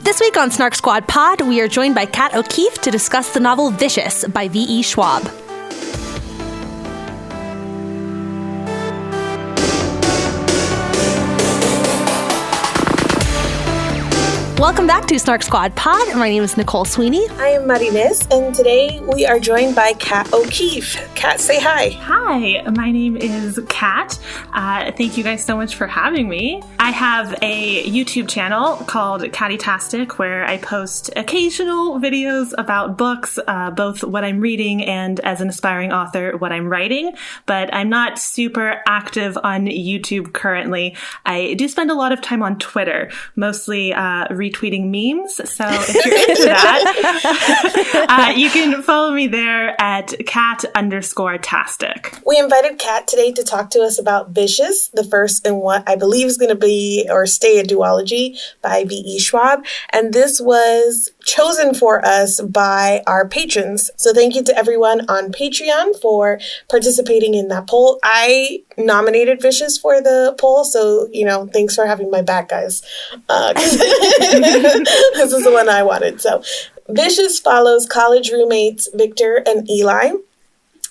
This week on Snark Squad Pod, we are joined by Kat O'Keefe to discuss the novel Vicious by V.E. Schwab. Welcome back to Snark Squad Pod. My name is Nicole Sweeney. I am Marines, and today we are joined by Kat O'Keefe. Kat, say hi. Hi, my name is Kat. Thank you guys so much for having me. I have a YouTube channel called Catty-tastic where I post occasional videos about books, both what I'm reading and as an aspiring author, what I'm writing. But I'm not super active on YouTube currently. I do spend a lot of time on Twitter, mostly retweeting memes. So if you're into that, you can follow me there at cat_tastic. We invited Kat today to talk to us about Vicious, the first in what I believe is going to be or stay a duology by V.E. Schwab. And this was chosen for us by our patrons. So thank you to everyone on Patreon for participating in that poll. I nominated Vicious for the poll, so, thanks for having my back, guys. This is the one I wanted. So Vicious follows college roommates Victor and Eli.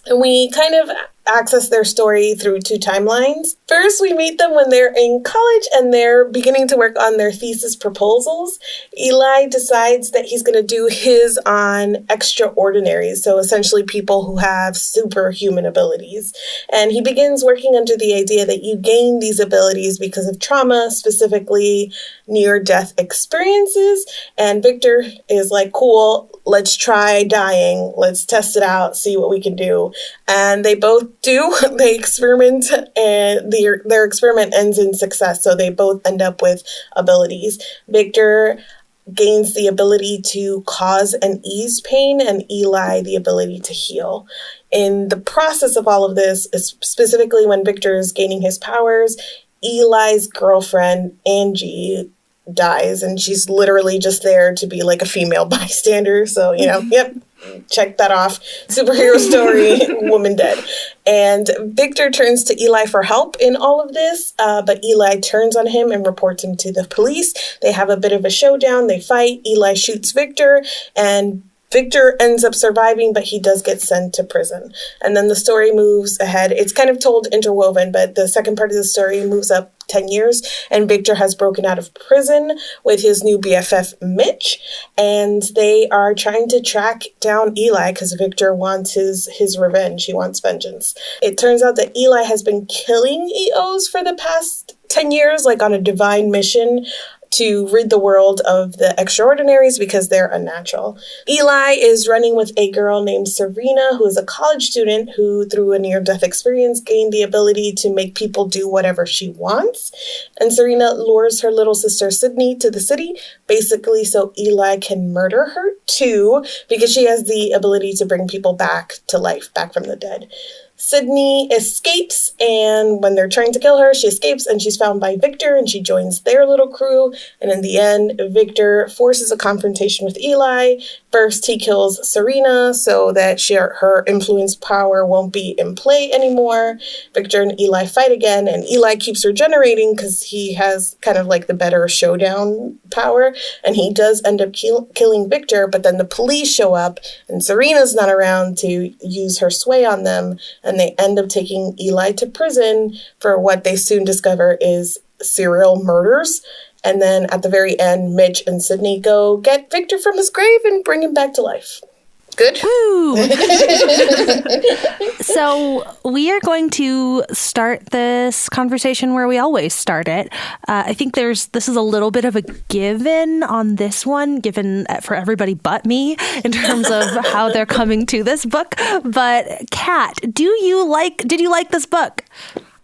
And we kind of access their story through two timelines. First, we meet them when they're in college and they're beginning to work on their thesis proposals. Eli decides that he's going to do his on extraordinaries, so essentially people who have superhuman abilities. And he begins working under the idea that you gain these abilities because of trauma, specifically near-death experiences. And Victor is like, cool, let's try dying. Let's test it out, see what we can do. And they both do. They experiment, and their experiment ends in success. So they both end up with abilities. Victor gains the ability to cause and ease pain, and Eli the ability to heal. In the process of all of this, specifically when Victor is gaining his powers, Eli's girlfriend, Angie, dies, and she's literally just there to be like a female bystander. So, yep. Check that off. Superhero story, woman dead. And Victor turns to Eli for help in all of this, but Eli turns on him and reports him to the police. They have a bit of a showdown. They fight. Eli shoots Victor, and Victor ends up surviving, but he does get sent to prison. And then the story moves ahead. It's kind of told interwoven, but the second part of the story moves up 10 years, and Victor has broken out of prison with his new BFF, Mitch, and they are trying to track down Eli because Victor wants his revenge. He wants vengeance. It turns out that Eli has been killing EOs for the past 10 years, like on a divine mission to rid the world of the extraordinaries because they're unnatural. Eli is running with a girl named Serena, who is a college student who, through a near-death experience, gained the ability to make people do whatever she wants. And Serena lures her little sister Sydney to the city, basically so Eli can murder her too, because she has the ability to bring people back to life, back from the dead. Sydney escapes, and when they're trying to kill her, she escapes and she's found by Victor, and she joins their little crew. And in the end, Victor forces a confrontation with Eli. First, he kills Serena so that her influence power won't be in play anymore. Victor and Eli fight again, and Eli keeps regenerating because he has kind of like the better showdown power. And he does end up killing Victor, but then the police show up, and Serena's not around to use her sway on them. And they end up taking Eli to prison for what they soon discover is serial murders. And then at the very end, Mitch and Sydney go get Victor from his grave and bring him back to life. Good. Woo! So we are going to start this conversation where we always start it. I think this is a little bit of a given on this one, given for everybody but me in terms of how they're coming to this book. But Kat, did you like this book?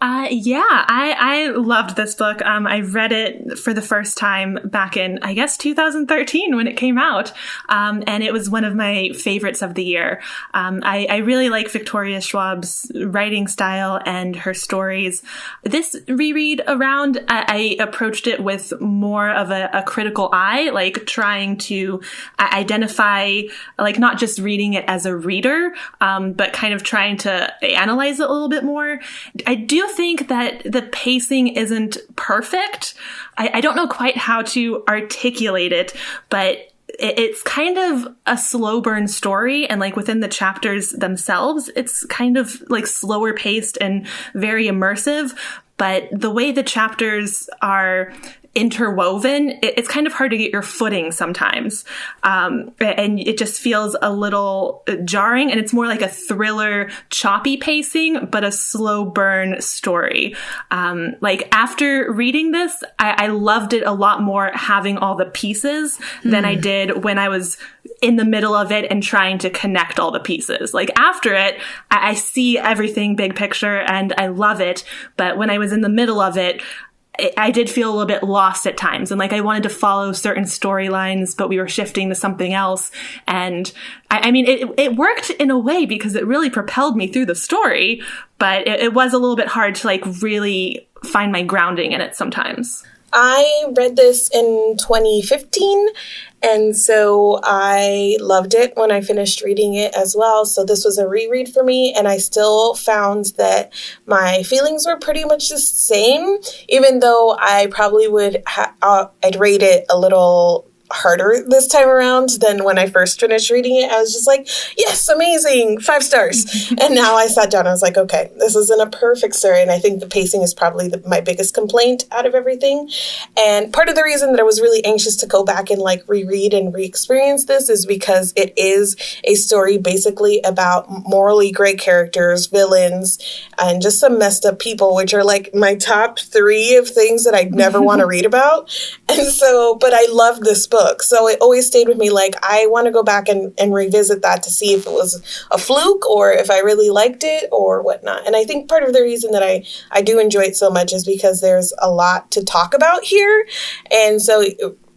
Yeah, I loved this book. I read it for the first time back in, I guess, 2013 when it came out. And it was one of my favorites of the year. I really like Victoria Schwab's writing style and her stories. This reread around, I approached it with more of a critical eye, like trying to identify, like not just reading it as a reader, but kind of trying to analyze it a little bit more. I do think that the pacing isn't perfect. I don't know quite how to articulate it, but it's kind of a slow burn story. And like within the chapters themselves, it's kind of like slower paced and very immersive. But the way the chapters are interwoven, it's kind of hard to get your footing sometimes. And it just feels a little jarring, and it's more like a thriller, choppy pacing, but a slow burn story. Like after reading this, I loved it a lot more having all the pieces than I did when I was in the middle of it and trying to connect all the pieces. Like after it, I see everything big picture and I love it. But when I was in the middle of it, I did feel a little bit lost at times, and like I wanted to follow certain storylines, but we were shifting to something else. And I mean, it worked in a way because it really propelled me through the story, but it was a little bit hard to like really find my grounding in it sometimes. I read this in 2015, and so I loved it when I finished reading it as well. So this was a reread for me, and I still found that my feelings were pretty much the same, even though I probably would I'd rate it a little harder this time around than when I first finished reading it. I was just like, yes, amazing, 5 stars. And now I sat down and I was like, okay, this isn't a perfect story. And I think the pacing is probably my biggest complaint out of everything. And part of the reason that I was really anxious to go back and like reread and re-experience this is because it is a story basically about morally gray characters, villains, and just some messed up people, which are like my top 3 of things that I'd never want to read about. And so, but I loved this book. So it always stayed with me. Like, I want to go back and revisit that to see if it was a fluke or if I really liked it or whatnot. And I think part of the reason that I do enjoy it so much is because there's a lot to talk about here. And so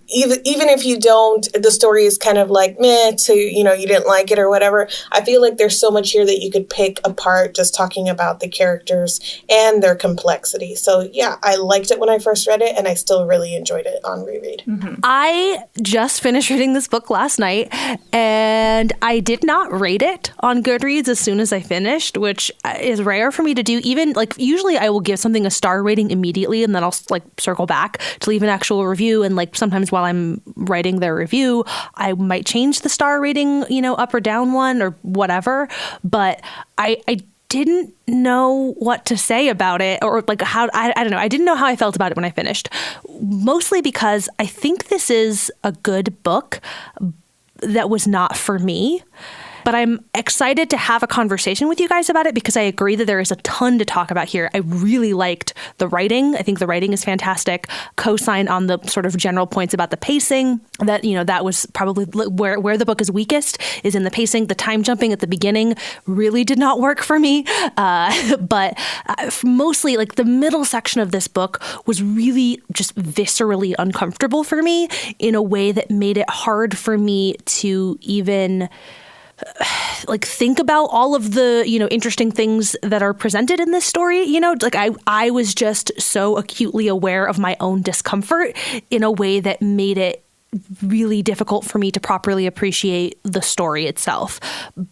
even if you don't, the story is kind of like meh to, you didn't like it or whatever. I feel like there's so much here that you could pick apart just talking about the characters and their complexity. So yeah, I liked it when I first read it, and I still really enjoyed it on reread. Mm-hmm. I just finished reading this book last night, and I did not rate it on Goodreads as soon as I finished, which is rare for me to do. Even like usually I will give something a star rating immediately, and then I'll like circle back to leave an actual review. And like sometimes while I'm writing their review, I might change the star rating, up or down one or whatever. But I didn't know what to say about it, or like how, I don't know. I didn't know how I felt about it when I finished, mostly because I think this is a good book that was not for me. But I'm excited to have a conversation with you guys about it because I agree that there is a ton to talk about here. I really liked the writing. I think the writing is fantastic. Co-sign on the sort of general points about the pacing. That, that was probably where the book is weakest, is in the pacing. The time jumping at the beginning really did not work for me. But mostly like the middle section of this book was really just viscerally uncomfortable for me in a way that made it hard for me to even like think about all of the, interesting things that are presented in this story. Like I was just so acutely aware of my own discomfort in a way that made it really difficult for me to properly appreciate the story itself.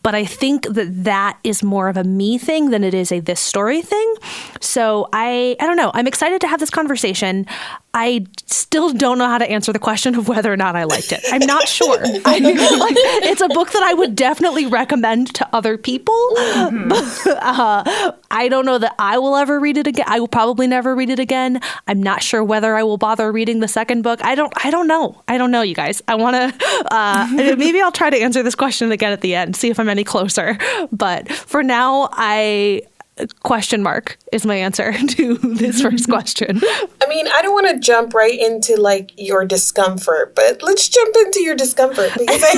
But I think that is more of a me thing than it is a this story thing. So I don't know. I'm excited to have this conversation. I still don't know how to answer the question of whether or not I liked it. I'm not sure. It's a book that I would definitely recommend to other people. Mm-hmm. I don't know that I will ever read it again. I will probably never read it again. I'm not sure whether I will bother reading the second book. I don't know. I don't know, you guys. I want to, maybe I'll try to answer this question again at the end, see if I'm any closer. But for now, question mark is my answer to this first question. I mean, I don't want to jump right into like your discomfort, but let's jump into your discomfort because I'm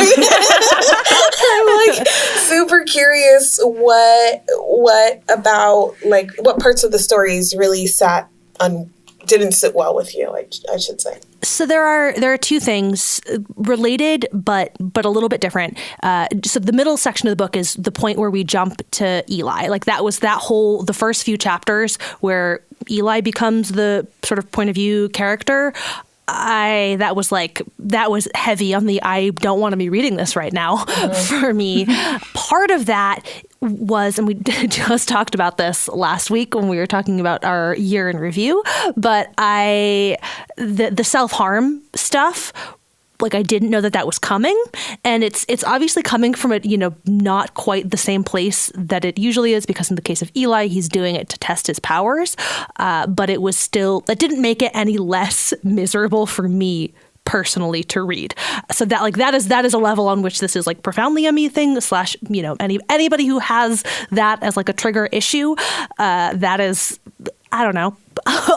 like super curious what about like what parts of the stories really didn't sit well with you, I should say. So there are 2 things related, but a little bit different. So the middle section of the book is the point where we jump to Eli. Like that was the first few chapters where Eli becomes the sort of point of view character. That was heavy on the I don't want to be reading this right now for me. Part of that was, and we just talked about this last week when we were talking about our year in review, but the self-harm stuff, like I didn't know that was coming, and it's obviously coming from not quite the same place that it usually is, because in the case of Eli, he's doing it to test his powers, but it was still, that didn't make it any less miserable for me personally to read. So that is a level on which this is like profoundly a me thing / anybody who has that as like a trigger issue, that is, I don't know,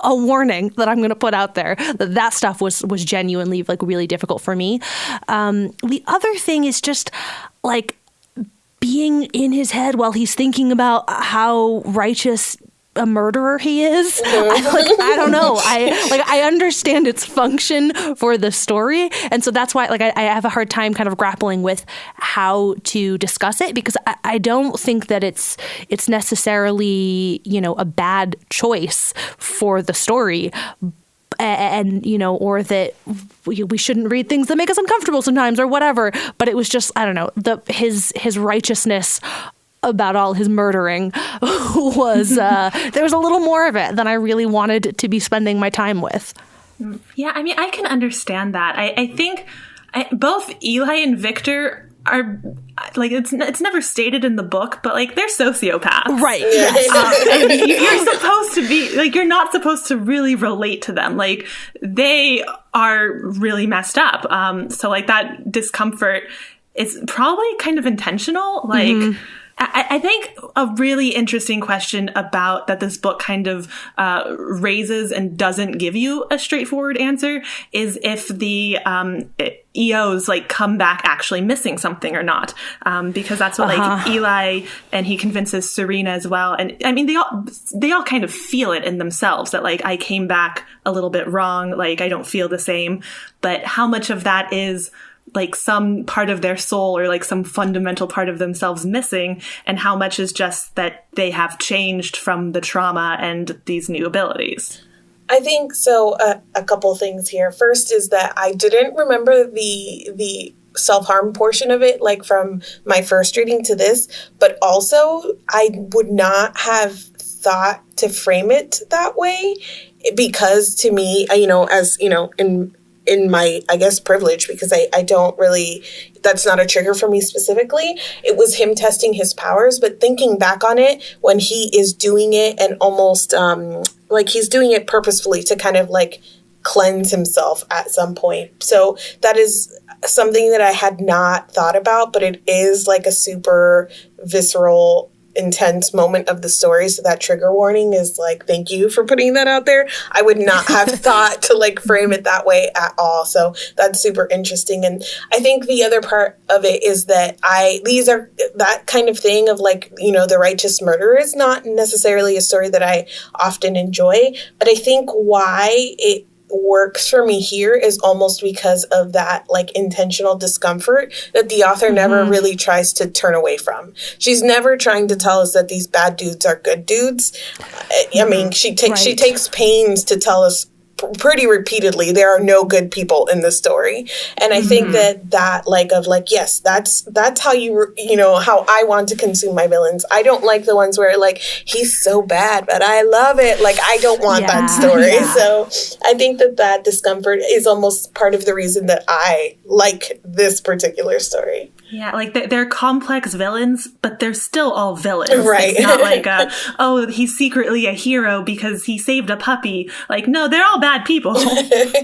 a warning that I'm going to put out there, that stuff was genuinely like really difficult for me. The other thing is just like being in his head while he's thinking about how righteous a murderer he is. I don't know. I understand its function for the story, and so that's why I have a hard time kind of grappling with how to discuss it, because I don't think that it's necessarily a bad choice for the story, and or that we shouldn't read things that make us uncomfortable sometimes or whatever. But it was just, I don't know, his righteousness about all his murdering was there was a little more of it than I really wanted to be spending my time with. Yeah, I mean, I can understand that. I think both Eli and Victor are, like, it's never stated in the book, but like they're sociopaths, right? Yes. And you're supposed to be like, you're not supposed to really relate to them. Like, they are really messed up. So like that discomfort is probably kind of intentional. Like. I think a really interesting question about that this book kind of raises and doesn't give you a straightforward answer is if the EOs like come back actually missing something or not, because that's what like Eli, and he convinces Serena as well, and I mean they all kind of feel it in themselves that like I came back a little bit wrong, like I don't feel the same, but how much of that is like some part of their soul or like some fundamental part of themselves missing, and how much is just that they have changed from the trauma and these new abilities? I think so. A couple things here. First is that I didn't remember the self-harm portion of it, like from my first reading to this, but also I would not have thought to frame it that way, because to me, as in my, I guess, privilege, because I don't really, that's not a trigger for me specifically. It was him testing his powers, but thinking back on it, when he is doing it and almost like he's doing it purposefully to kind of like cleanse himself at some point. So that is something that I had not thought about, but it is like a super visceral, intense moment of the story. So that trigger warning is like, thank you for putting that out there. I would not have thought to like frame it that way at all. So that's super interesting. And I think the other part of it is that these are that kind of thing of like, the righteous murderer is not necessarily a story that I often enjoy, but I think why it works for me here is almost because of that like intentional discomfort that the author never really tries to turn away from. She's never trying to tell us that these bad dudes are good dudes. I mean, she takes pains to tell us pretty repeatedly there are no good people in the story, and I think that like of like, yes, that's how how I want to consume my villains. I don't like the ones where like he's so bad but I love it, like I don't want that story. So I think that discomfort is almost part of the reason that I like this particular story. Yeah, like they're complex villains, but they're still all villains. Right. It's not like, he's secretly a hero because he saved a puppy. Like, no, they're all bad people.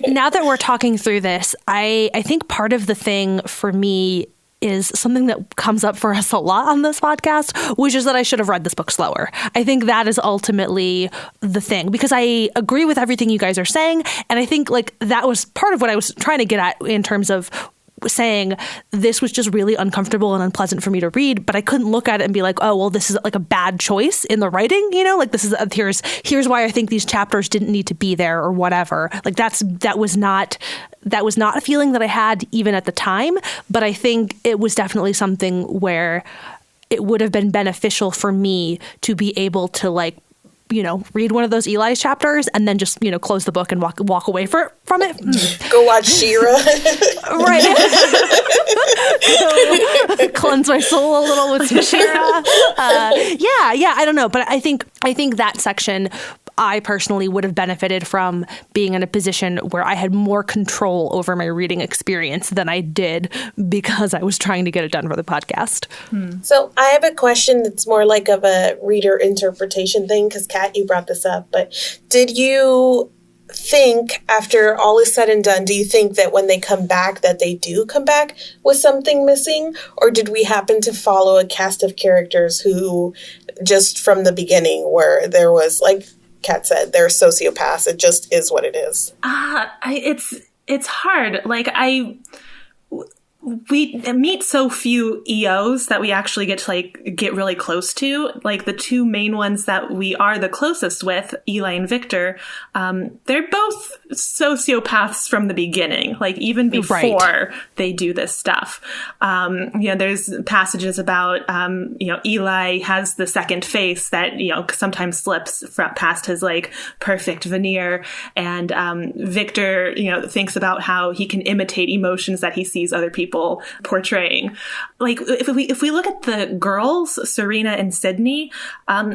Now that we're talking through this, I think part of the thing for me is something that comes up for us a lot on this podcast, which is that I should have read this book slower. I think that is ultimately the thing, because I agree with everything you guys are saying. And I think like that was part of what I was trying to get at in terms of saying this was just really uncomfortable and unpleasant for me to read, but I couldn't look at it and be like, oh, well, this is like a bad choice in the writing, like this is here's why I think these chapters didn't need to be there or whatever. Like that was not a feeling that I had even at the time, but I think it was definitely something where it would have been beneficial for me to be able to like read one of those Eli's chapters and then just, close the book and walk away from it. Go watch She-Ra. Right. So, cleanse my soul a little with some She-Ra. I don't know. But I think that section, I personally would have benefited from being in a position where I had more control over my reading experience than I did because I was trying to get it done for the podcast. So I have a question that's more like of a reader interpretation thing, because Kat, you brought this up, but did you think after all is said and done, do you think that when they come back that they do come back with something missing? Or did we happen to follow a cast of characters who just from the beginning where there was, like Kat said, they're sociopaths. It just is what it is. It's hard. We meet so few EOs that we actually get to get really close to. Like the two main ones that we are the closest with, Eli and Victor, they're both sociopaths from the beginning, even before they do this stuff. There's passages about, Eli has the second face that, sometimes slips past his perfect veneer. And Victor, thinks about how he can imitate emotions that he sees other people portraying. If we look at the girls, Serena and Sydney,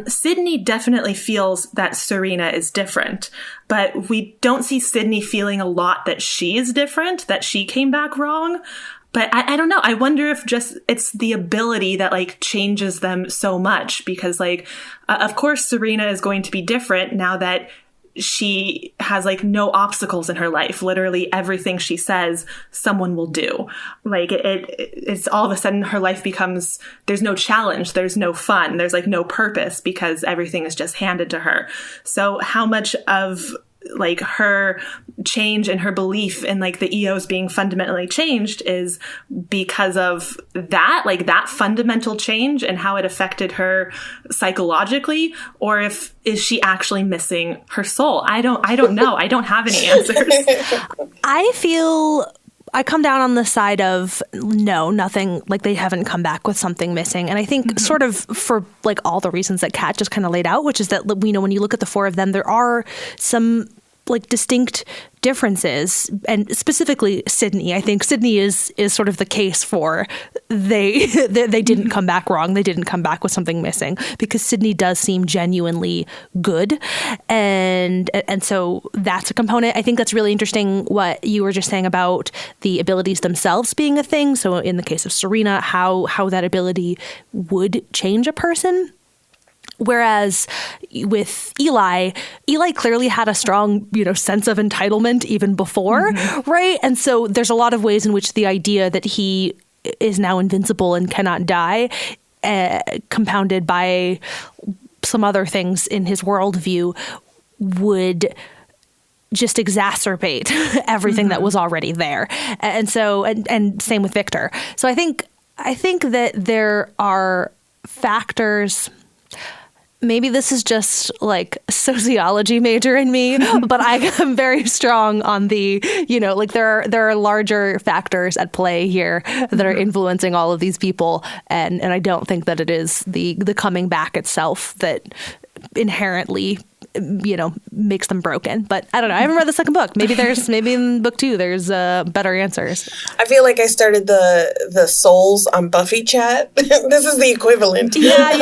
Sydney definitely feels that Serena is different, but we don't see Sydney feeling a lot that she is different, that she came back wrong. But I don't know. I wonder if just it's the ability that changes them so much, because of course Serena is going to be different now that she has no obstacles in her life. Literally everything she says, someone will do. It's all of a sudden her life becomes, there's no challenge, there's no fun, there's no purpose because everything is just handed to her. So how much of her change and her belief in the EOs being fundamentally changed is because of that, that fundamental change and how it affected her psychologically, or is she actually missing her soul? I don't know. I don't have any answers. I come down on the side of no, nothing, they haven't come back with something missing. And I think sort of for all the reasons that Kat just kind of laid out, which is that, when you look at the four of them, there are some distinct differences, and specifically Sydney. I think Sydney is sort of the case for they didn't come back wrong. They didn't come back with something missing, because Sydney does seem genuinely good, and so that's a component. I think that's really interesting what you were just saying about the abilities themselves being a thing. So in the case of Serena, how that ability would change a person. Whereas with Eli clearly had a strong, sense of entitlement even before, right? And so there's a lot of ways in which the idea that he is now invincible and cannot die, compounded by some other things in his worldview, would just exacerbate everything that was already there. And so, and same with Victor. So I think that there are factors. Maybe this is just sociology major in me, but I am very strong on the, there are larger factors at play here that are influencing all of these people. And I don't think that it is the coming back itself that inherently, makes them broken. But I don't know. I haven't read the second book. Maybe in book 2, there's better answers. I feel like I started the souls on Buffy chat. This is the equivalent. Yeah.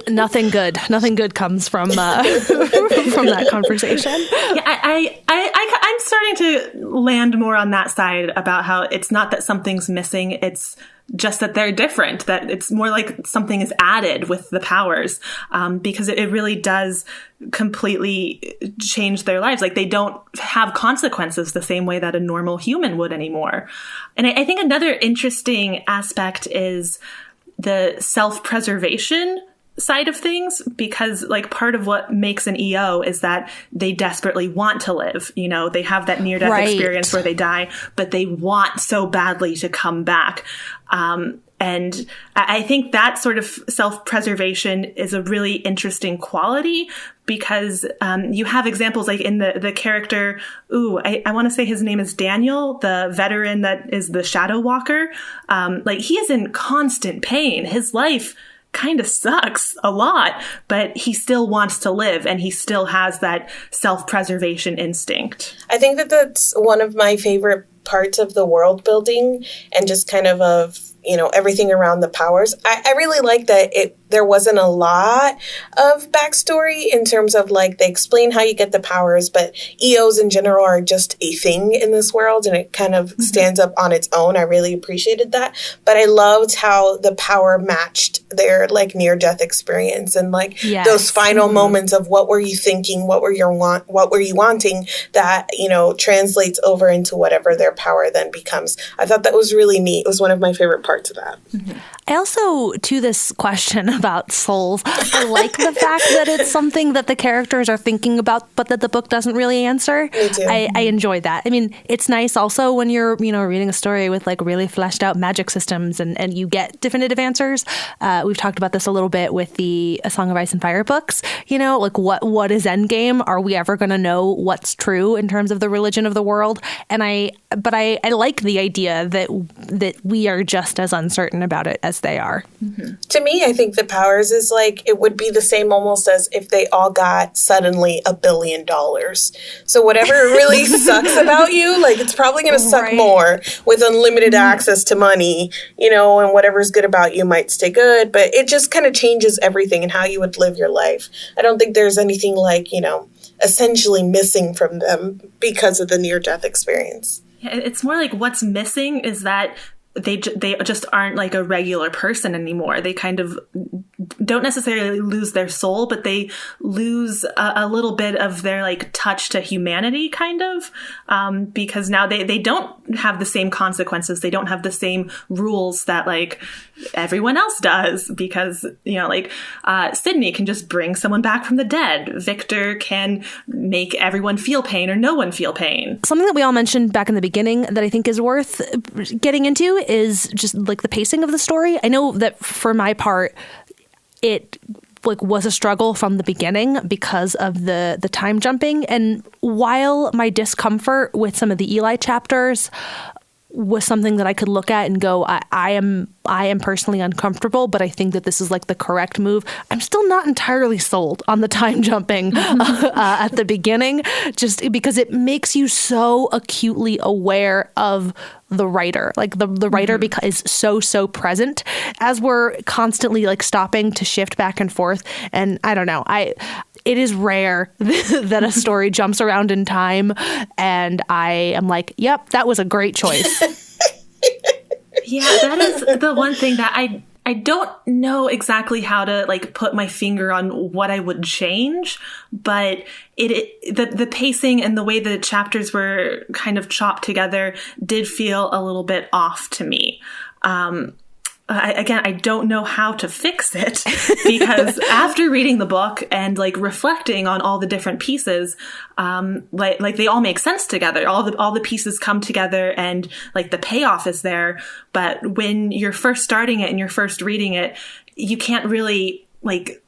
Nothing good comes from that conversation. Yeah, I'm starting to land more on that side about how it's not that something's missing. It's just that they're different, that it's more like something is added with the powers, because it really does completely change their lives. They don't have consequences the same way that a normal human would anymore. And I think another interesting aspect is the self-preservation side of things, because part of what makes an EO is that they desperately want to live. They have that near-death experience where they die, but they want so badly to come back. And I think that sort of self-preservation is a really interesting quality, because you have examples in the character, I want to say his name is Daniel, the veteran that is the Shadow Walker. He is in constant pain. His life kind of sucks a lot, but he still wants to live and he still has that self-preservation instinct. I think that that's one of my favorite parts of the world building and just kind of everything around the powers. I really like that there wasn't a lot of backstory in terms of like they explain how you get the powers, but EOs in general are just a thing in this world and it kind of stands up on its own. I really appreciated that. But I loved how the power matched their like near-death experience and like those final moments of what were you thinking, what were you wanting that, translates over into whatever their power then becomes. I thought that was really neat. It was one of my favorite parts of that. I also, to this question about souls, I like the fact that it's something that the characters are thinking about, but that the book doesn't really answer. Me too. I enjoy that. I mean, it's nice also when you're, reading a story with like really fleshed out magic systems and you get definitive answers. We've talked about this a little bit with the A Song of Ice and Fire books. Like what is Endgame? Are we ever going to know what's true in terms of the religion of the world? And I like the idea that we are just as uncertain about it as they are. Mm-hmm. To me, I think the powers is like, it would be the same almost as if they all got suddenly $1 billion. So whatever really sucks about you, like it's probably going to suck more with unlimited access to money, and whatever's good about you might stay good, but it just kind of changes everything and how you would live your life. I don't think there's anything like, essentially missing from them because of the near-death experience. It's more like what's missing is that they just aren't like a regular person anymore. They kind of don't necessarily lose their soul, but they lose a little bit of their like touch to humanity kind of, because now they don't have the same consequences. They don't have the same rules that like everyone else does because, Sydney can just bring someone back from the dead. Victor can make everyone feel pain or no one feel pain. Something that we all mentioned back in the beginning that I think is worth getting into is just like the pacing of the story. I know that for my part, it like was a struggle from the beginning because of the time jumping. And while my discomfort with some of the Eli chapters was something that I could look at and go, I am personally uncomfortable, but I think that this is like the correct move. I'm still not entirely sold on the time jumping at the beginning, just because it makes you so acutely aware of the writer. Like the writer is so present as we're constantly like stopping to shift back and forth. And I don't know, it is rare that a story jumps around in time and I am like, yep, that was a great choice. Yeah, that is the one thing that I don't know exactly how to like put my finger on what I would change, but the pacing and the way the chapters were kind of chopped together did feel a little bit off to me. I don't know how to fix it because after reading the book and like reflecting on all the different pieces, like they all make sense together. All the pieces come together and like the payoff is there. But when you're first starting it and you're first reading it, you can't really like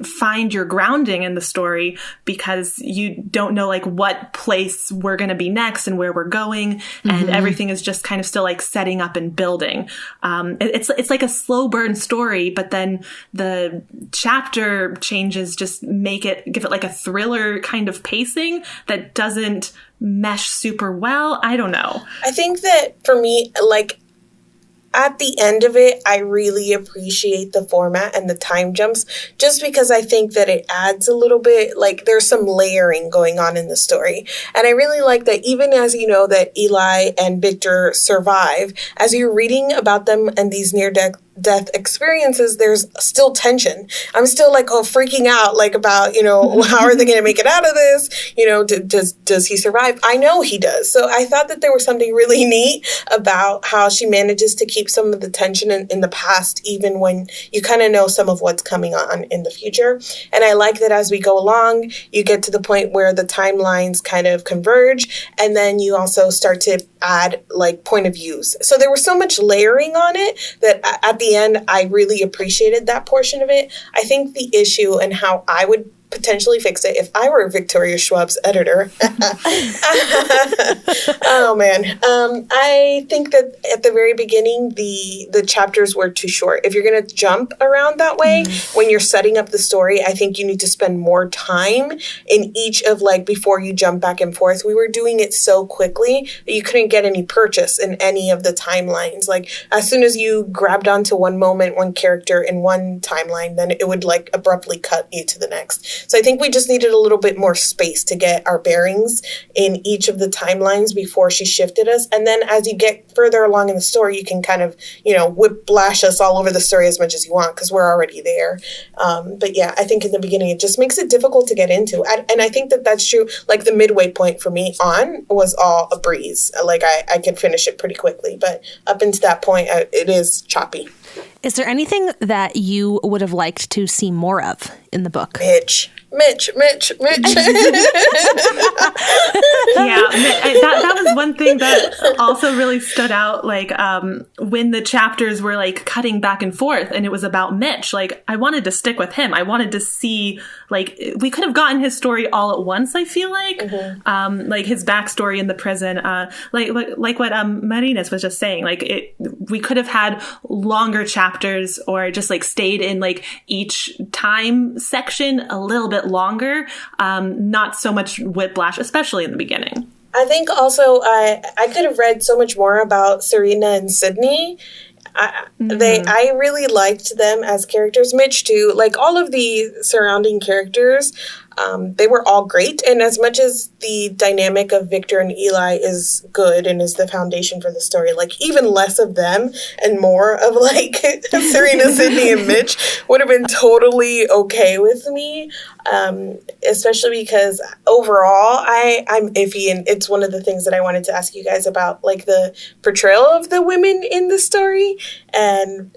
find your grounding in the story because you don't know like what place we're going to be next and where we're going, and everything is just kind of still like setting up and building. It's like a slow burn story, but then the chapter changes just give it like a thriller kind of pacing that doesn't mesh super well. I don't know. I think that for me, like at the end of it, I really appreciate the format and the time jumps just because I think that it adds a little bit, like there's some layering going on in the story. And I really like that even as you know that Eli and Victor survive, as you're reading about them and these near-death experiences, there's still tension. I'm still like, freaking out, like about, how are they going to make it out of this? Does he survive? I know he does. So I thought that there was something really neat about how she manages to keep some of the tension in the past, even when you kind of know some of what's coming on in the future. And I like that as we go along, you get to the point where the timelines kind of converge, and then you also start to add like point of views. So there was so much layering on it that at the end, I really appreciated that portion of it. I think the issue and how I would potentially fix it if I were Victoria Schwab's editor. Oh man. I think that at the very beginning, the chapters were too short. If you're going to jump around that way, when you're setting up the story, I think you need to spend more time in each of, like, before you jump back and forth. We were doing it so quickly that you couldn't get any purchase in any of the timelines. Like, as soon as you grabbed onto one moment, one character in one timeline, then it would, like, abruptly cut you to the next. So I think we just needed a little bit more space to get our bearings in each of the timelines before she shifted us. And then as you get further along in the story, you can kind of, whiplash us all over the story as much as you want, because we're already there. But yeah, I think in the beginning, it just makes it difficult to get into. And I think that that's true. Like, the midway point for me on was all a breeze. Like, I could finish it pretty quickly. But up until that point, it is choppy. Is there anything that you would have liked to see more of in the book? Mitch. Yeah, that was one thing that also really stood out. Like, when the chapters were, like, cutting back and forth and it was about Mitch, like, I wanted to stick with him. I wanted to see, like, we could have gotten his story all at once, I feel like. Mm-hmm. Like, his backstory in the prison, like what Marinas was just saying. Like, we could have had longer chapters, or just, like, stayed in, like, each time section a little bit longer, not so much whiplash, especially in the beginning. I think also I could have read so much more about Serena and Sydney. I really liked them as characters. Mitch too. Like, all of the surrounding characters, they were all great. And as much as the dynamic of Victor and Eli is good and is the foundation for the story, like, even less of them and more of, like, Serena, Sydney, and Mitch would have been totally okay with me. Especially because overall I'm iffy, and it's one of the things that I wanted to ask you guys about, like, the portrayal of the women in the story, and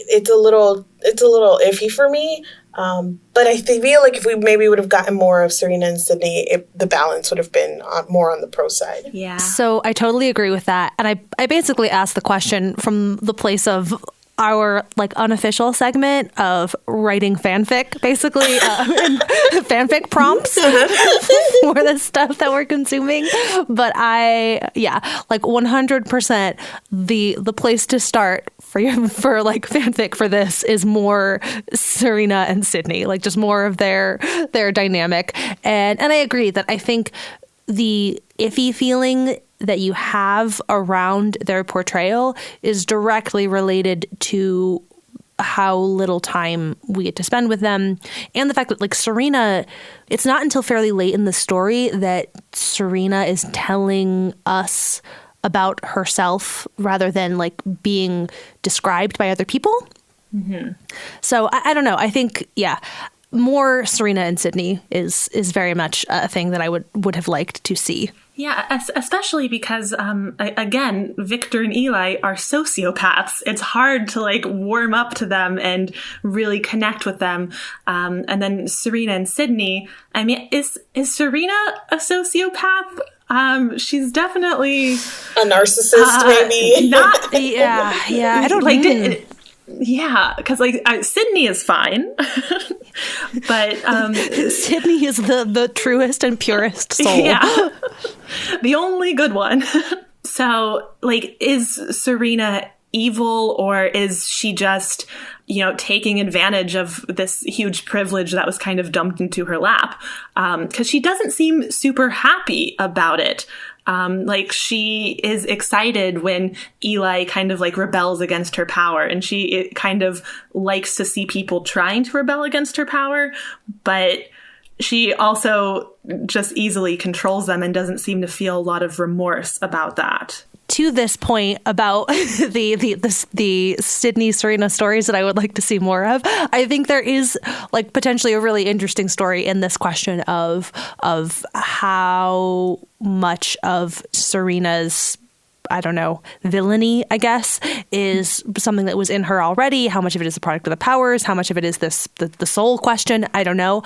it's a little iffy for me. But I feel like if we maybe would have gotten more of Serena and Sydney, the balance would have been more on the pro side. Yeah. So I totally agree with that. And I basically asked the question from the place of our, like, unofficial segment of writing fanfic, basically, fanfic prompts for the stuff that we're consuming. But like, 100% the place to start for like fanfic for this is more Serena and Sydney, like, just more of their dynamic. And I agree that I think the iffy feeling that you have around their portrayal is directly related to how little time we get to spend with them, and the fact that, like, Serena, it's not until fairly late in the story that Serena is telling us about herself rather than, like, being described by other people. Mm-hmm. So I don't know. I think, more Serena and Sydney is very much a thing that I would have liked to see. Yeah, especially because, again, Victor and Eli are sociopaths. It's hard to, like, warm up to them and really connect with them. And then Serena and Sydney, I mean, is Serena a sociopath? She's definitely a narcissist, maybe. Not. Yeah. I don't like. Yeah, because, like, Sydney is fine, but Sydney is the truest and purest soul. Yeah, the only good one. So, like, is Serena evil, or is she just, taking advantage of this huge privilege that was kind of dumped into her lap? Because she doesn't seem super happy about it. Like, she is excited when Eli kind of, like, rebels against her power, and she kind of likes to see people trying to rebel against her power, but she also just easily controls them and doesn't seem to feel a lot of remorse about that. To this point about the Sydney Serena stories that I would like to see more of, I think there is, like, potentially a really interesting story in this question of how much of Serena's, I don't know, villainy, I guess, is something that was in her already. How much of it is a product of the powers? How much of it is the soul question? I don't know.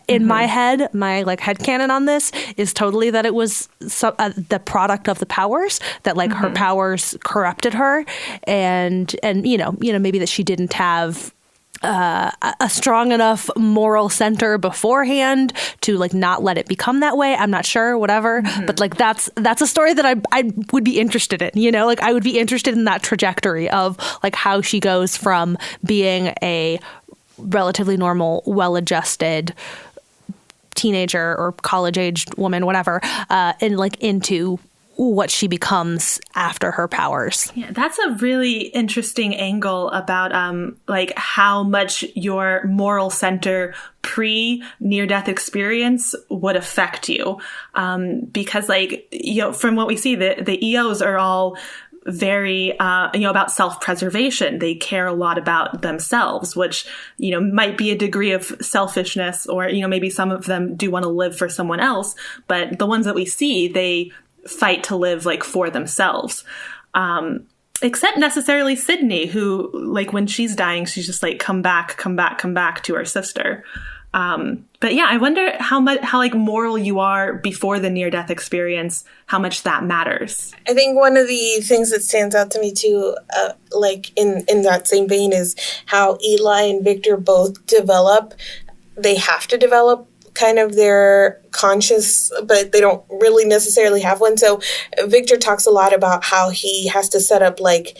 In my head, my, like, headcanon on this is totally that it was the product of the powers, that, like, her powers corrupted her, and maybe that she didn't have a strong enough moral center beforehand to like not let it become that way. I'm not sure, whatever. But like that's a story that I would be interested in, you know, like I would be interested in that trajectory of like how she goes from being a relatively normal, well-adjusted teenager or college-aged woman, whatever, and like into what she becomes after her powers. Yeah, that's a really interesting angle about like how much your moral center pre near-death experience would affect you. Because like, you know, from what we see, the EOs are all very, about self-preservation. They care a lot about themselves, which, you know, might be a degree of selfishness, or, you know, maybe some of them do want to live for someone else. But the ones that we see, they fight to live like for themselves. Except necessarily Sydney, who like when she's dying, she's just like, come back to her sister. But yeah, I wonder how like moral you are before the near-death experience, how much that matters. I think one of the things that stands out to me too, like in that same vein, is how Eli and Victor both they have to develop kind of their conscious, but they don't really necessarily have one. So Victor talks a lot about how he has to set up like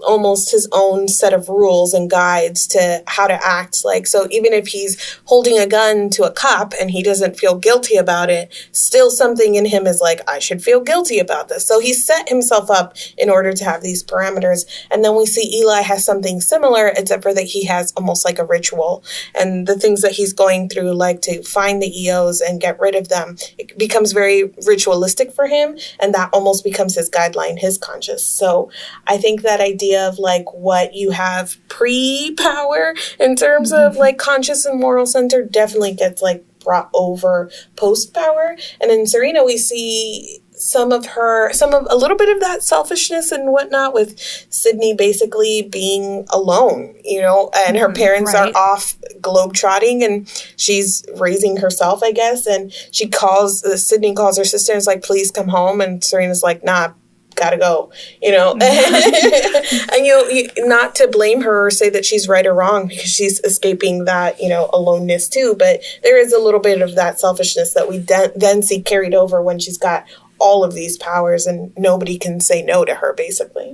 almost his own set of rules and guides to how to act. Like, so even if he's holding a gun to a cop and he doesn't feel guilty about it, still something in him is like, I should feel guilty about this. So he set himself up in order to have these parameters. And then we see Eli has something similar, except for that he has almost like a ritual, and the things that he's going through, like to find the EOs and get rid of them, it becomes very ritualistic for him. And that almost becomes his guideline, his conscious. So I think that idea of like what you have pre-power in terms of like conscious and moral center definitely gets like brought over post-power. And in Serena, we see a little bit of that selfishness and whatnot, with Sydney basically being alone, you know, and her parents are off globetrotting and she's raising herself, I guess. And Sydney calls her sister and is like, please come home. And Serena's like, nah, gotta go, you know. And you not to blame her or say that she's right or wrong, because she's escaping that, you know, aloneness too. But there is a little bit of that selfishness that we then see carried over when she's got all of these powers and nobody can say no to her, basically.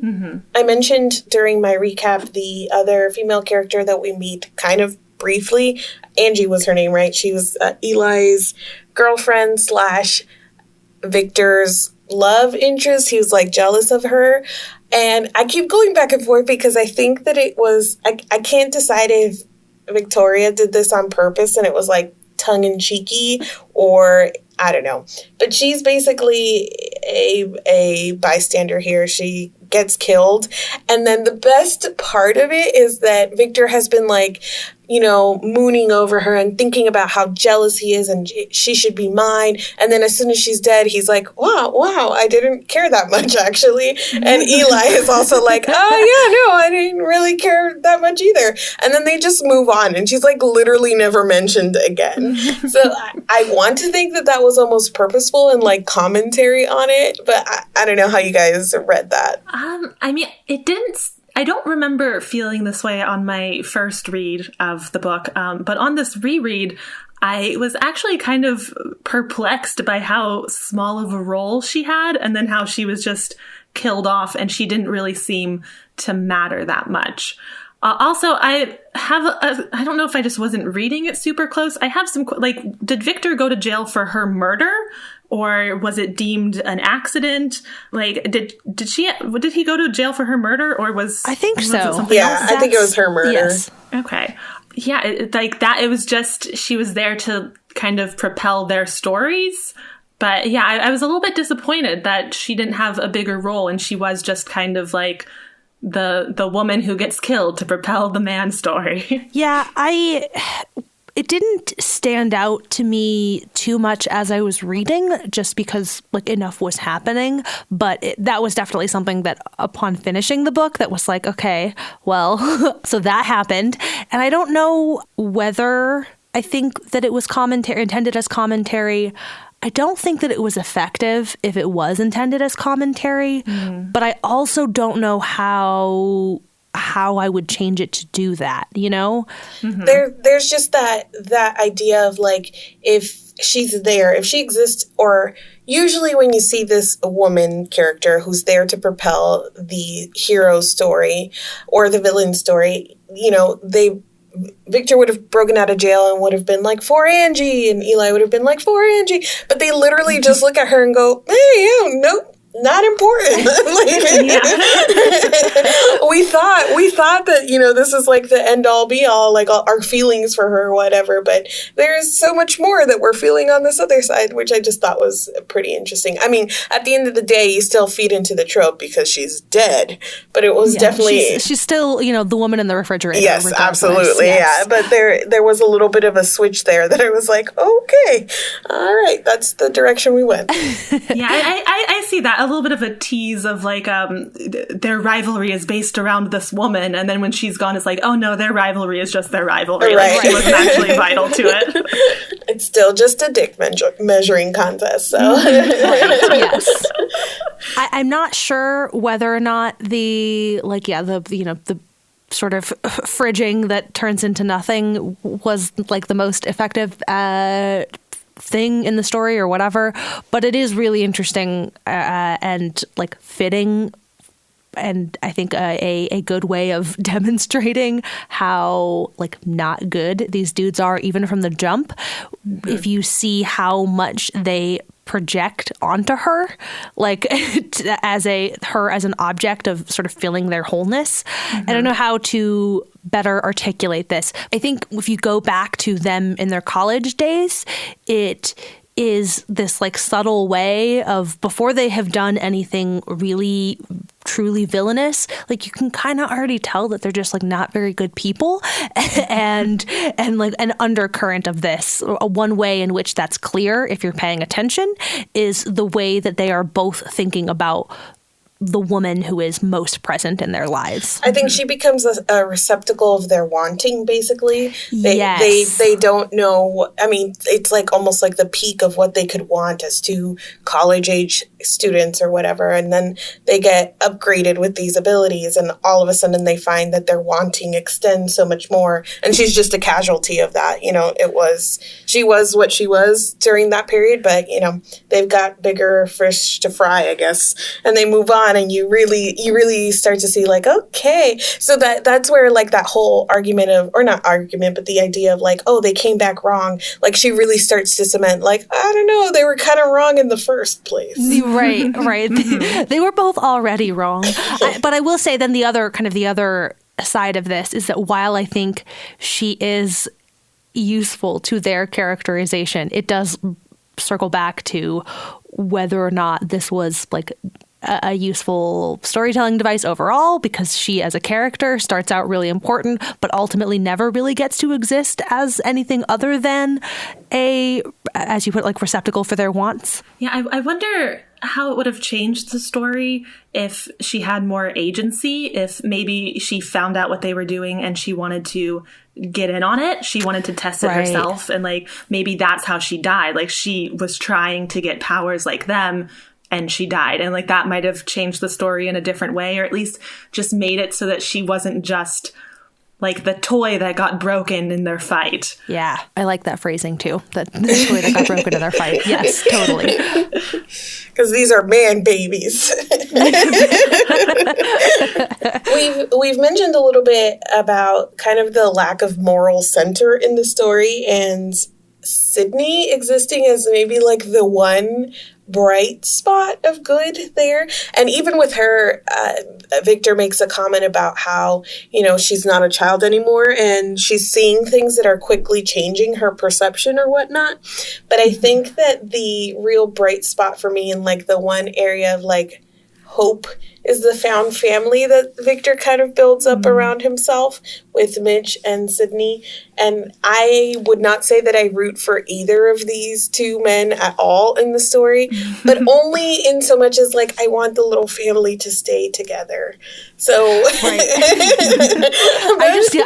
I mentioned during my recap the other female character that we meet kind of briefly. Angie was her name, right? She was Eli's girlfriend / Victor's love interest. He was like jealous of her. And I keep going back and forth because I think that it was, I can't decide if Victoria did this on purpose and it was like tongue-in-cheeky, or I don't know. But she's basically a bystander here. She gets killed. And then the best part of it is that Victor has been like, you know, mooning over her and thinking about how jealous he is and she should be mine. And then as soon as she's dead, he's like, wow, I didn't care that much, actually. And Eli is also like, oh, yeah, no, I didn't really care that much either. And then they just move on. And she's like literally never mentioned again. So I want to think that was almost purposeful and like commentary on it. But I don't know how you guys read that. I mean, I don't remember feeling this way on my first read of the book, but on this reread, I was actually kind of perplexed by how small of a role she had, and then how she was just killed off and she didn't really seem to matter that much. Also, I don't know if I just wasn't reading it super close. I have some, like, did Victor go to jail for her murder? Or was it deemed an accident? Like, did he go to jail for her murder, or was I think so? It something else? I think it was her murder. Yes. Okay. Yeah, like that. It was just she was there to kind of propel their stories. But yeah, I was a little bit disappointed that she didn't have a bigger role, and she was just kind of like the woman who gets killed to propel the man story. Yeah, it didn't stand out to me too much as I was reading, just because like enough was happening. But that was definitely something that upon finishing the book that was like, okay, well, so that happened. And I don't know whether I think that it was intended as commentary. I don't think that it was effective if it was intended as commentary, but I also don't know how how I would change it to do that, you know? Mm-hmm. There's just that idea of like, if she's there, if she exists, or usually when you see this woman character who's there to propel the hero story or the villain story, you know, Victor would have broken out of jail and would have been like, for Angie, and Eli would have been like, for Angie, but they literally just look at her and go, hey, nope. Not important. We thought that, you know, this is like the end all be all, like our feelings for her or whatever, but there's so much more that we're feeling on this other side, which I just thought was pretty interesting. I mean, at the end of the day, you still feed into the trope because she's dead, but it was definitely... She's still, you know, the woman in the refrigerator. Yes, absolutely, yes. Yeah. But there was a little bit of a switch there that I was like, okay, all right, that's the direction we went. Yeah, I see that. A little bit of a tease of like their rivalry is based around this woman, and then when she's gone, it's like, oh no, their rivalry is just their rivalry. Right. Like, she wasn't actually vital to it. It's still just a dick measuring contest. So yes, I'm not sure whether or not the sort of fridging that turns into nothing was like the most effective thing in the story or whatever, but it is really interesting and like fitting, and I think a good way of demonstrating how like not good these dudes are even from the jump. Mm-hmm. If you see how much they project onto her, like as an object of sort of filling their wholeness. Mm-hmm. I don't know how to better articulate this. I think if you go back to them in their college days, it is this like subtle way of, before they have done anything really truly villainous, like you can kind of already tell that they're just like not very good people. and like an undercurrent of this, one way in which that's clear if you're paying attention, is the way that they are both thinking about the woman who is most present in their lives. I think she becomes a receptacle of their wanting, basically. Yes. They don't know. I mean, it's like almost like the peak of what they could want as two college-age students or whatever, and then they get upgraded with these abilities, and all of a sudden they find that their wanting extends so much more, and she's just a casualty of that. You know, she was what she was during that period, but, you know, they've got bigger fish to fry, I guess, and they move on. And you really start to see like, okay, so that's where like that whole argument of, or not argument, but the idea of like, oh, they came back wrong. Like she really starts to cement like, I don't know, they were kind of wrong in the first place. Right. They were both already wrong. But I will say then the other side of this is that while I think she is useful to their characterization, it does circle back to whether or not this was like a useful storytelling device overall, because she as a character starts out really important, but ultimately never really gets to exist as anything other than a, as you put, like receptacle for their wants. Yeah, I wonder how it would have changed the story if she had more agency, if maybe she found out what they were doing and she wanted to get in on it. She wanted to test it herself, and like maybe that's how she died. Like she was trying to get powers like them, and she died. And like that might have changed the story in a different way, or at least just made it so that she wasn't just like the toy that got broken in their fight. Yeah, I like that phrasing too. The toy that got broken in their fight. Yes, totally. Because these are man babies. We've mentioned a little bit about kind of the lack of moral center in the story, and Sydney existing as maybe like the one bright spot of good there. And even with her, Victor makes a comment about how, you know, she's not a child anymore and she's seeing things that are quickly changing her perception or whatnot. But I think that the real bright spot for me, and like the one area of like hope, is the found family that Victor kind of builds up around himself with Mitch and Sydney. And I would not say that I root for either of these two men at all in the story, but only in so much as like I want the little family to stay together. So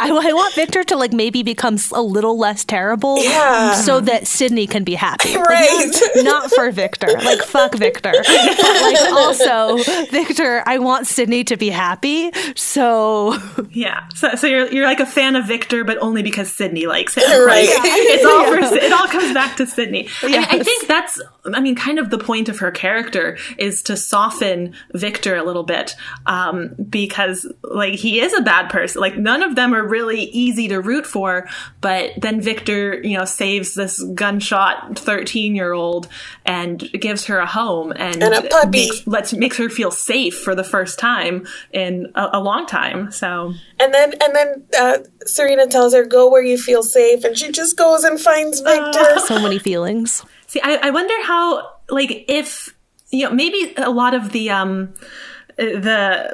I want Victor to like maybe become a little less terrible, so that Sydney can be happy. Right. Like, not for Victor. Like fuck Victor. But like also Victor, I want Sydney to be happy. So yeah. So you're like a fan of Victor, but only because Sydney likes him. Right. It all comes back to Sydney. Yes. I think that's, kind of the point of her character is to soften Victor a little bit, because like he is a bad person. Like none of them are really easy to root for, but then Victor, saves this gunshot 13-year-old and gives her a home and a puppy. Makes her feel safe for the first time in a long time. So and then Serena tells her, "Go where you feel safe," and she just goes and finds Victor. so many feelings. See, I wonder how, like, if, maybe a lot of the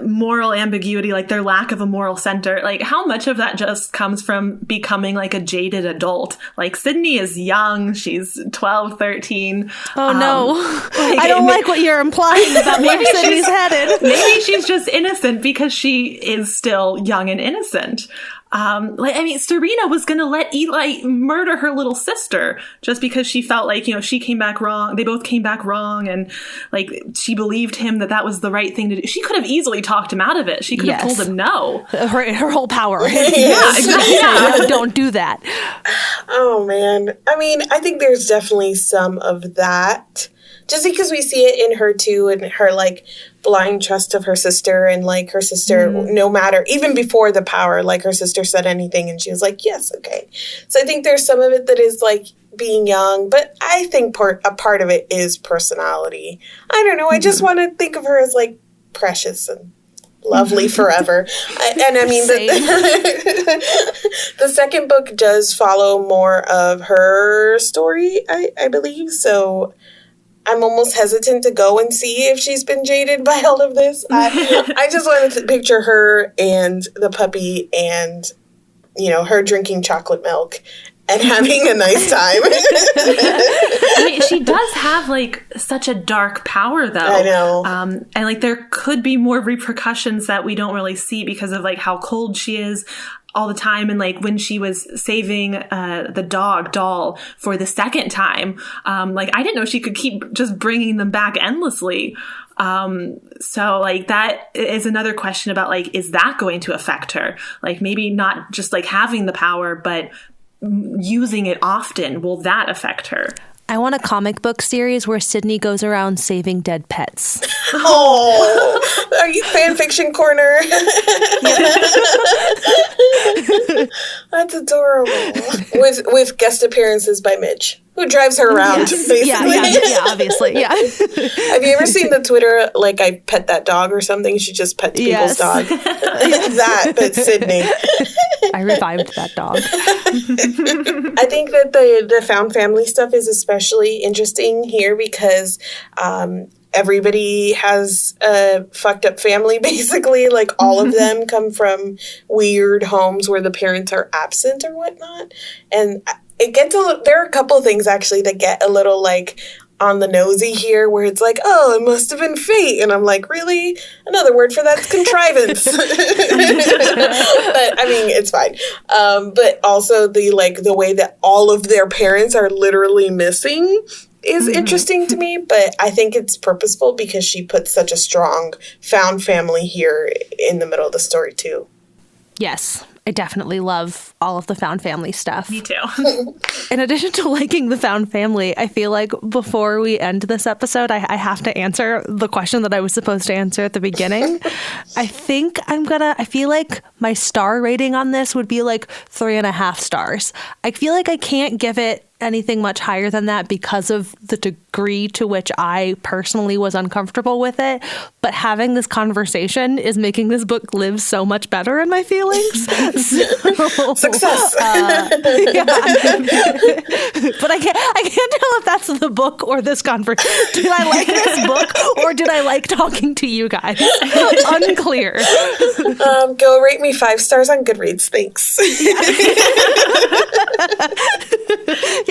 moral ambiguity, like their lack of a moral center, like how much of that just comes from becoming like a jaded adult. Like Sydney is young. She's 12, 13. Oh, no. I don't like what you're implying about where Sydney's headed. Maybe she's just innocent because she is still young and innocent. Serena was going to let Eli murder her little sister just because she felt like, she came back wrong. They both came back wrong. And like, she believed him that was the right thing to do. She could have easily talked him out of it. She could have told him no. Her whole power. Yeah, exactly. Yeah. Don't do that. Oh, man. I think there's definitely some of that. Just because we see it in her too, and her like blind trust of her sister, and like her sister, no matter, even before the power, like her sister said anything and she was like, yes, okay. So I think there's some of it that is like being young, but I think a part of it is personality. I don't know. I just want to think of her as like precious and lovely forever. The second book does follow more of her story, I believe. So I'm almost hesitant to go and see if she's been jaded by all of this. I just wanted to picture her and the puppy and, her drinking chocolate milk and having a nice time. She does have like such a dark power though. I know. And like there could be more repercussions that we don't really see because of like how cold she is all the time. And like when she was saving the dog doll for the second time, I didn't know she could keep just bringing them back endlessly. So like that is another question about like, is that going to affect her? Like maybe not just like having the power, but using it often. Will that affect her? I want a comic book series where Sydney goes around saving dead pets. Oh, are you fan fiction corner? That's adorable. With guest appearances by Midge, who drives her around. Yes. Basically. Yeah, obviously, yeah. Have you ever seen the Twitter, like, I pet that dog or something? She just pets people's dog. That, but Sydney. I revived that dog. I think that the found family stuff is especially interesting here because everybody has a fucked up family, basically. Like, all of them come from weird homes where the parents are absent or whatnot. And it gets there are a couple of things, actually, that get a little, like, on the nosy here, where it's like, oh, it must have been fate. And I'm like, really? Another word for that's contrivance. But, it's fine. But also the way that all of their parents are literally missing is interesting to me, but I think it's purposeful because she puts such a strong found family here in the middle of the story too. Yes, I definitely love all of the found family stuff. Me too. In addition to liking the found family, I feel like before we end this episode, I have to answer the question that I was supposed to answer at the beginning. I feel like my star rating on this would be like 3.5 stars. I feel like I can't give it anything much higher than that because of the degree to which I personally was uncomfortable with it. But having this conversation is making this book live so much better in my feelings. Success. Yeah. But I can't tell if that's the book or this conversation. Did I like this book or did I like talking to you guys? Unclear. Go rate me 5 stars on Goodreads. Thanks.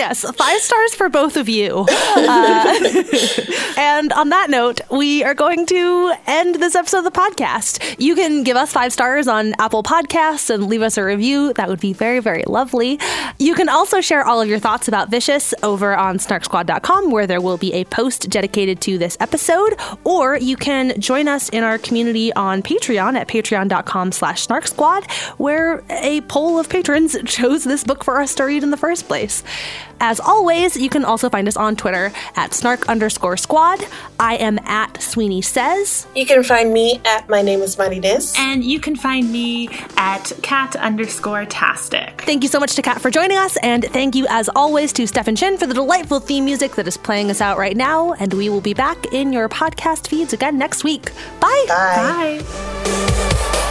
Yes, 5 stars for both of you. And on that note, we are going to end this episode of the podcast. You can give us 5 stars on Apple Podcasts and leave us a review. That would be very, very lovely. You can also share all of your thoughts about Vicious over on SnarkSquad.com, where there will be a post dedicated to this episode, or you can join us in our community on Patreon at patreon.com/SnarkSquad, where a poll of patrons chose this book for us to read in the first place. As always, you can also find us on Twitter at @Snark_Squad. I am at Sweeney Says. You can find me at My Name is Mighty Nis. And you can find me at cat_tastic. Thank you so much to Kat for joining us, and thank you as always to Stefan Chin for the delightful theme music that is playing us out right now, and we will be back in your podcast feeds again next week. Bye! Bye. Bye.